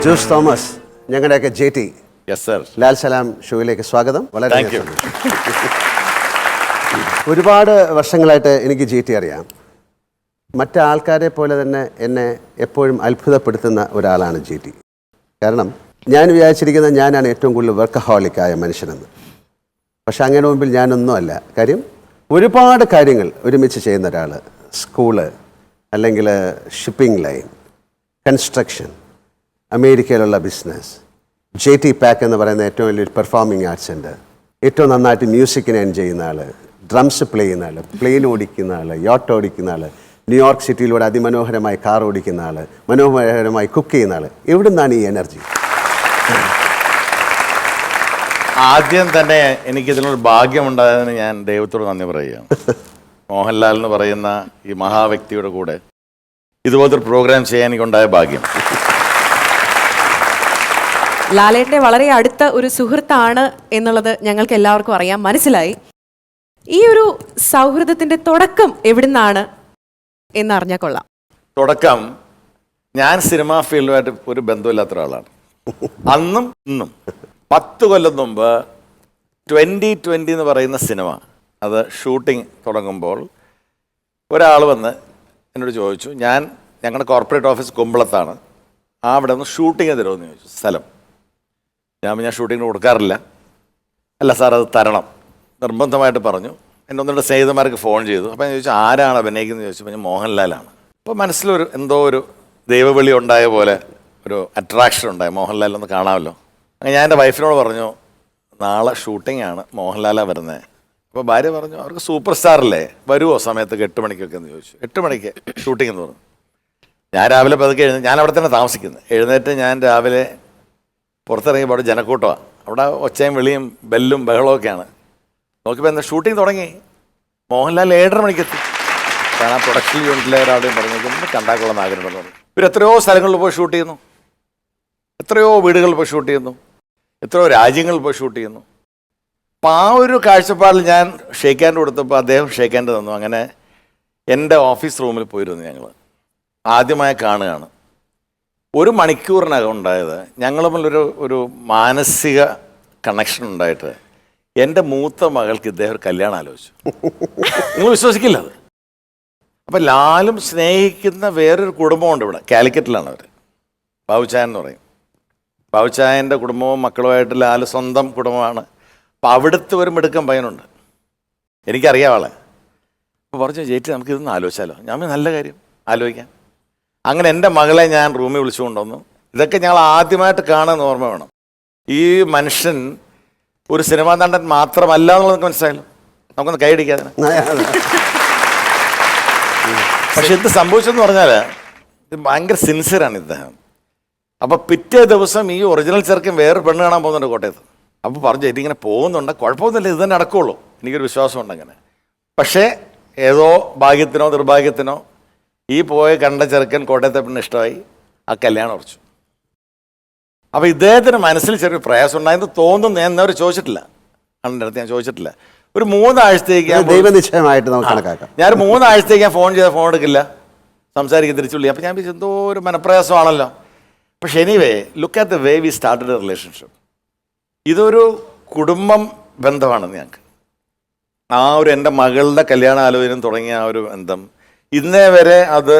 ജോസ് തോമസ്, ഞങ്ങളുടെയൊക്കെ JT. Yes sir. Lal Salam ഷോയിലേക്ക് സ്വാഗതം. വളരെ താങ്ക് യു. ഒരുപാട് വർഷങ്ങളായിട്ട് എനിക്ക് JT അറിയാം. മറ്റാൾക്കാരെ പോലെ തന്നെ എന്നെ എപ്പോഴും അത്ഭുതപ്പെടുത്തുന്ന ഒരാളാണ് JT. കാരണം ഞാൻ വിചാരിച്ചിരിക്കുന്നത് ഞാനാണ് ഏറ്റവും കൂടുതൽ വർക്കഹോളിക്കായ മനുഷ്യനെന്ന്. പക്ഷെ അങ്ങനെ മുമ്പിൽ ഞാനൊന്നുമല്ല. കാര്യം ഒരുപാട് കാര്യങ്ങൾ ഒരുമിച്ച് ചെയ്യുന്ന ഒരാൾ. സ്കൂള്, അല്ലെങ്കിൽ ഷിപ്പിംഗ് ലൈൻ, കൺസ്ട്രക്ഷൻ, അമേരിക്കയിലുള്ള ബിസിനസ്, JT പാക്ക് എന്ന് പറയുന്ന ഏറ്റവും വലിയൊരു പെർഫോമിംഗ് ആർട്സ് സെൻ്റർ, ഏറ്റവും നന്നായിട്ട് മ്യൂസിക്കിനെ എൻജോയ് ചെയ്യുന്ന ആൾ, ഡ്രംസ് പ്ലേ ചെയ്യുന്ന ആൾ, പ്ലെയിൻ ഓടിക്കുന്ന ആൾ, യോട്ട് ഓടിക്കുന്ന ആൾ, ന്യൂയോർക്ക് സിറ്റിയിലൂടെ അതിമനോഹരമായി കാർ ഓടിക്കുന്ന ആൾ, മനോഹരമായി കുക്ക് ചെയ്യുന്ന ആൾ. എവിടെ നിന്നാണ് ഈ എനർജി? ആദ്യം തന്നെ എനിക്കിതിനൊരു ഭാഗ്യമുണ്ടായതിന് ഞാൻ ദൈവത്തോട് നന്ദി പറയുകയാണ്. മോഹൻലാൽ എന്ന് പറയുന്ന ഈ മഹാവ്യക്തിയുടെ കൂടെ ഇതുപോലത്തെ ഒരു പ്രോഗ്രാം ചെയ്യാൻ എനിക്കുണ്ടായ ഭാഗ്യം. ലാലേട്ടൻ്റെ വളരെ അടുത്ത ഒരു സുഹൃത്താണ് എന്നുള്ളത് ഞങ്ങൾക്ക് എല്ലാവർക്കും അറിയാം, മനസ്സിലായി. ഈ ഒരു സൗഹൃദത്തിന്റെ തുടക്കം എവിടുന്നാണ് എന്നറിഞ്ഞാൽ കൊള്ളാം. തുടക്കം, ഞാൻ സിനിമാ ഫീൽഡുമായിട്ട് ഒരു ബന്ധമില്ലാത്ത ഒരാളാണ്. അന്നും ഇന്നും 10 കൊല്ലം മുമ്പ് 2020 എന്ന് പറയുന്ന സിനിമ അത് ഷൂട്ടിംഗ് തുടങ്ങുമ്പോൾ ഒരാൾ വന്ന് എന്നോട് ചോദിച്ചു, ഞങ്ങളുടെ കോർപ്പറേറ്റ് ഓഫീസ് കുമ്പളത്താണ്, അവിടെ നിന്ന് ഷൂട്ടിങ് തരുമെന്ന് ചോദിച്ചു. സ്ഥലം ഞാൻ ഷൂട്ടിങ്ങിന് കൊടുക്കാറില്ല. അല്ല സാർ, അത് തരണം നിർബന്ധമായിട്ട് പറഞ്ഞു. എൻ്റെ ഒന്നുകൂടെ സ്നേഹിതന്മാർക്ക് ഫോൺ ചെയ്തു. അപ്പോൾ ഞാൻ ചോദിച്ചു, ആരാണ് അഭിനയിക്കുന്നത് ചോദിച്ചപ്പോൾ ഞാൻ മോഹൻലാലാണ്. അപ്പോൾ മനസ്സിലൊരു എന്തോ ഒരു ദൈവവിളി ഉണ്ടായ പോലെ ഒരു അട്രാക്ഷൻ ഉണ്ടായി, മോഹൻലാലൊന്ന് കാണാമല്ലോ. അങ്ങനെ ഞാൻ എൻ്റെ വൈഫിനോട് പറഞ്ഞു, നാളെ ഷൂട്ടിംഗ് ആണ്, മോഹൻലാലാണ് വരുന്നത്. അപ്പോൾ ഭാര്യ പറഞ്ഞു, അവർക്ക് സൂപ്പർ സ്റ്റാറല്ലേ, വരുമോ സമയത്തൊക്കെ 8 മണിക്കൊക്കെ എന്ന് ചോദിച്ചു. 8 മണിക്ക് ഷൂട്ടിംഗ് എന്ന് പറഞ്ഞു. ഞാൻ രാവിലെ പതുക്കെ ഞാൻ അവിടെ തന്നെ താമസിക്കുന്നത്. എഴുന്നേറ്റ് ഞാൻ രാവിലെ പുറത്തിറങ്ങിയപ്പോൾ അവിടെ ജനക്കൂട്ടമാണ്. അവിടെ ഒച്ചയും വെളിയും ബെല്ലും ബഹളമൊക്കെയാണ്. നോക്കിയപ്പോൾ എന്താ ഷൂട്ടിംഗ് തുടങ്ങി. മോഹൻലാൽ 7:30 മണിക്കെത്തി. ഞാൻ ആ പ്രൊഡക്ഷൻ യൂണിറ്റിലെ ഒരാളുടെയും പറഞ്ഞു, കണ്ടാക്കുള്ള ആഗ്രഹമുണ്ടെന്ന് പറഞ്ഞു. ഇവർ എത്രയോ സ്ഥലങ്ങളിൽ പോയി ഷൂട്ട് ചെയ്യുന്നു, എത്രയോ വീടുകളിൽ പോയി ഷൂട്ട് ചെയ്യുന്നു, എത്രയോ രാജ്യങ്ങളിൽ പോയി ഷൂട്ട് ചെയ്യുന്നു. അപ്പം ആ ഒരു കാഴ്ചപ്പാടിൽ ഞാൻ ഷേക്ക് ഹാൻഡ് കൊടുത്തപ്പോൾ അദ്ദേഹം ഷേക്ക് ഹാൻഡ് തന്നു. അങ്ങനെ എൻ്റെ ഓഫീസ് റൂമിൽ പോയിരുന്നു. ഞങ്ങൾ ആദ്യമായി കാണുകയാണ്. 1 മണിക്കൂറിനകം ഉണ്ടായത് ഞങ്ങൾ തമ്മിലൊരു ഒരു മാനസിക കണക്ഷൻ ഉണ്ടായിട്ട് എൻ്റെ മൂത്ത മകൾക്ക് ഇദ്ദേഹം ഒരു കല്യാണം ആലോചിച്ചു. നിങ്ങൾ വിശ്വസിക്കില്ല അത്. അപ്പം ലാലും സ്നേഹിക്കുന്ന വേറൊരു കുടുംബമുണ്ട് ഇവിടെ, കാലിക്കറ്റിലാണ് അവർ, ബാബുച്ചായൻ എന്ന് പറയും. ബാബുച്ചായൻ്റെ കുടുംബവും മക്കളുമായിട്ട് ലാൽ സ്വന്തം കുടുംബമാണ്. അപ്പം അവിടുത്തെ ഒരു മിടുക്കൻ പയ്യനുണ്ട്, എനിക്കറിയാം ആളെ. അപ്പോൾ പറഞ്ഞു, JT നമുക്കിതൊന്ന് ആലോചിച്ചാലോ. ഞാൻ നല്ല കാര്യം, ആലോചിക്കാം. അങ്ങനെ എൻ്റെ മകളെ ഞാൻ റൂമിൽ വിളിച്ചു കൊണ്ടുവന്നു. ഇതൊക്കെ ഞങ്ങൾ ആദ്യമായിട്ട് കാണുന്ന ഓർമ്മ വേണം. ഈ മനുഷ്യൻ ഒരു സിനിമാ നടൻ മാത്രമല്ല എന്നുള്ളത് നമുക്ക് മനസ്സിലായല്ലോ. നമുക്കൊന്ന് കൈയടിക്കാതെ. പക്ഷെ ഇത് സംഭവിച്ചെന്ന് പറഞ്ഞാൽ ഇത് ഭയങ്കര സിൻസിയറാണ് ഇദ്ദേഹം. അപ്പോൾ പിറ്റേ ദിവസം ഈ ഒറിജിനൽ ചെറുക്കൻ വേറെ പെണ്ണ് കാണാൻ പോകുന്നുണ്ട് കോട്ടയത്ത്. അപ്പോൾ പറഞ്ഞു, JT ഇങ്ങനെ പോകുന്നുണ്ട്, കുഴപ്പമൊന്നുമില്ല, ഇത് തന്നെ നടക്കുകയുള്ളൂ. എനിക്കൊരു വിശ്വാസമുണ്ട് അങ്ങനെ. പക്ഷേ ഏതോ ഭാഗ്യത്തിനോ നിർഭാഗ്യത്തിനോ ഈ പോയ കണ്ട ചെറുക്കൻ കോട്ടയത്തെ പെണ്ണ് ഇഷ്ടമായി, ആ കല്യാണം ഉറച്ചു. അപ്പോൾ ഇദ്ദേഹത്തിന് മനസ്സിൽ ചെറിയൊരു പ്രയാസം ഉണ്ടായെന്ന് തോന്നുന്നു. ഞാൻ എന്നവർ ചോദിച്ചിട്ടില്ല, അണ്ണൻ്റെ അടുത്ത് ഞാൻ ചോദിച്ചിട്ടില്ല. ഒരു 3 ആഴ്ചത്തേക്ക് ദൈവനിശ്ചയമായിട്ട് നമുക്ക് കണക്കാക്കാം. ഞാൻ 3 ആഴ്ചത്തേക്ക് ഞാൻ ഫോൺ ചെയ്താൽ ഫോൺ എടുക്കില്ല, സംസാരിക്കുക, തിരിച്ചു വിളി. അപ്പോൾ ഞാൻ എന്തോ ഒരു മനപ്രയാസമാണല്ലോ. പക്ഷെ anyway, look at the way we started A relationship. ഇതൊരു കുടുംബം ബന്ധമാണ് ഞങ്ങൾക്ക്. ആ ഒരു എൻ്റെ മകളുടെ കല്യാണാലോചന തുടങ്ങിയ ആ ഒരു ബന്ധം ഇന്നേ വരെ അത്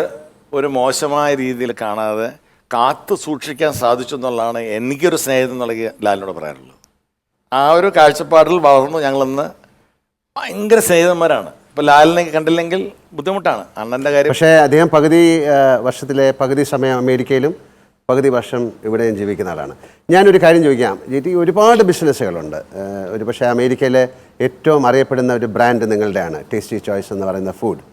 ഒരു മോശമായ രീതിയിൽ കാണാതെ കാത്തു സൂക്ഷിക്കാൻ സാധിച്ചു എന്നുള്ളതാണ് എനിക്കൊരു സ്നേഹിതം നൽകിയ ലാലിനോട് പറയാനുള്ളത്. ആ ഒരു കാഴ്ചപ്പാടിൽ വളർന്നു ഞങ്ങളിന്ന് ഭയങ്കര സ്നേഹിതന്മാരാണ്. ഇപ്പോൾ ലാലിനെ കണ്ടില്ലെങ്കിൽ ബുദ്ധിമുട്ടാണ്, അണ്ണൻ്റെ കാര്യം. പക്ഷേ അദ്ദേഹം വർഷത്തിലെ പകുതി സമയം അമേരിക്കയിലും പകുതി വർഷം ഇവിടെയും ജീവിക്കുന്ന ആളാണ്. ഞാനൊരു കാര്യം ചോദിക്കാം, JT ഒരുപാട് ബിസിനസ്സുകളുണ്ട്. ഒരു പക്ഷേ അമേരിക്കയിലെ ഏറ്റവും അറിയപ്പെടുന്ന ഒരു ബ്രാൻഡ് നിങ്ങളുടെയാണ്, ടേസ്റ്റി ചോയ്സ് എന്ന് പറയുന്ന ഫുഡ്.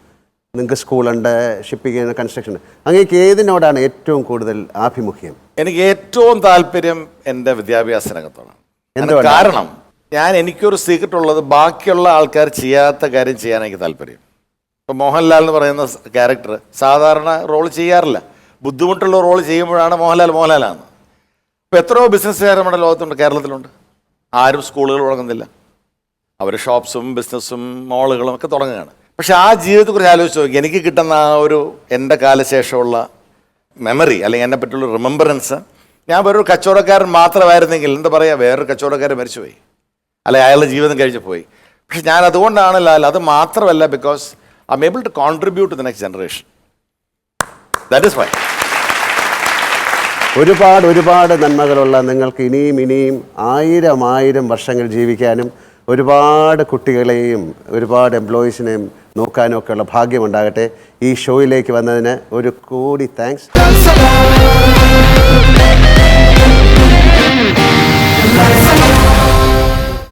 നിങ്ങൾക്ക് സ്കൂളുണ്ട്, ഷിപ്പിംഗ്, കൺസ്ട്രക്ഷൻ. അങ്ങേക്ക് ഏതിനോടാണ് ഏറ്റവും കൂടുതൽ ആഭിമുഖ്യം? എനിക്ക് ഏറ്റവും താല്പര്യം എൻ്റെ വിദ്യാഭ്യാസ രംഗത്തോടാണ്. കാരണം എനിക്കൊരു സീക്രട്ട് ഉള്ളത്, ബാക്കിയുള്ള ആൾക്കാർ ചെയ്യാത്ത കാര്യം ചെയ്യാൻ എനിക്ക് താല്പര്യം. ഇപ്പോൾ മോഹൻലാൽ എന്ന് പറയുന്ന ക്യാരക്ടർ സാധാരണ റോൾ ചെയ്യാറില്ല, ബുദ്ധിമുട്ടുള്ള റോൾ ചെയ്യുമ്പോഴാണ് മോഹൻലാലാണ്. ഇപ്പോൾ എത്രയോ ബിസിനസ്സുകാർ നമ്മുടെ ലോകത്തുണ്ട്, കേരളത്തിലുണ്ട്. ആരും സ്കൂളുകൾ തുടങ്ങുന്നില്ല, അവർ ഷോപ്സും ബിസിനസ്സും മോളുകളും ഒക്കെ തുടങ്ങുകയാണ്. പക്ഷെ ആ ജീവിതത്തെക്കുറിച്ച് ആലോചിച്ച് നോക്കി, എനിക്ക് കിട്ടുന്ന ആ ഒരു എൻ്റെ കാലശേഷമുള്ള മെമ്മറി അല്ലെങ്കിൽ എന്നെ പറ്റിയുള്ള റിമെമ്പറൻസ് ഞാൻ വേറൊരു കച്ചവടക്കാരൻ മാത്രമായിരുന്നെങ്കിൽ എന്താ പറയുക, വേറൊരു കച്ചവടക്കാരൻ മരിച്ചുപോയി, അല്ലെ അയാളുടെ ജീവിതം കഴിച്ചു പോയി. പക്ഷെ ഞാൻ അതുകൊണ്ടാണല്ലോ, അത് മാത്രമല്ല, because I am able to contribute to the next generation. That is why. ഒരുപാട് നന്മകളുള്ള നിങ്ങൾക്ക് ഇനിയും 1000 വർഷങ്ങൾ ജീവിക്കാനും ഒരുപാട് കുട്ടികളെയും ഒരുപാട് എംപ്ലോയീസിനെയും നോക്കാനും ഒക്കെയുള്ള ഭാഗ്യമുണ്ടാകട്ടെ. ഈ ഷോയിലേക്ക് വന്നതിന് 1 കോടി താങ്ക്സ്.